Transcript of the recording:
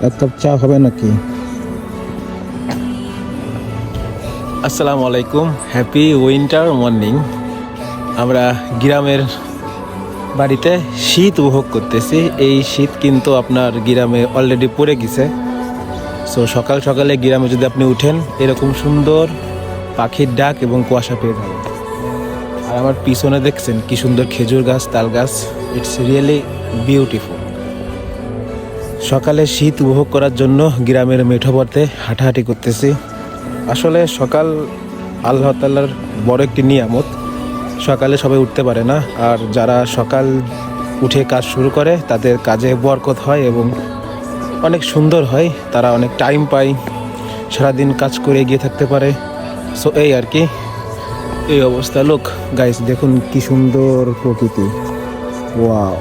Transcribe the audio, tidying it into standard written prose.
এক কাপ চা হবে নাকি? আসসালামু আলাইকুম, হ্যাপি উইন্টার মর্নিং। আমরা গ্রামের বাড়িতে শীত উপভোগ করতেছি। এই শীত কিন্তু আপনার গ্রামে অলরেডি পড়ে গেছে। সো সকাল সকালে গ্রামে যদি আপনি উঠেন, এরকম সুন্দর পাখির ডাক এবং কুয়াশা পেয়ে যাবেন। আর আমার পিছনে দেখছেন কি সুন্দর খেজুর গাছ, তাল গাছ। It's really beautiful. সকালে শীত উপভোগ করার জন্য গ্রামের মেঠো পথে হাঁটাহাঁটি করতেছি। আসলে সকাল আল্লাহ তাআলার বড় একটি নিয়ামত। সকালে সবাই উঠতে পারে না, আর যারা সকাল উঠে কাজ শুরু করে তাদের কাজে বরকত হয় এবং অনেক সুন্দর হয়। তারা অনেক টাইম পায়, সারাদিন কাজ করে এগিয়ে থাকতে পারে। সো এই আর কি, এই অবস্থা। লোক গাইস, দেখুন কি সুন্দর প্রকৃতি। ওয়াও।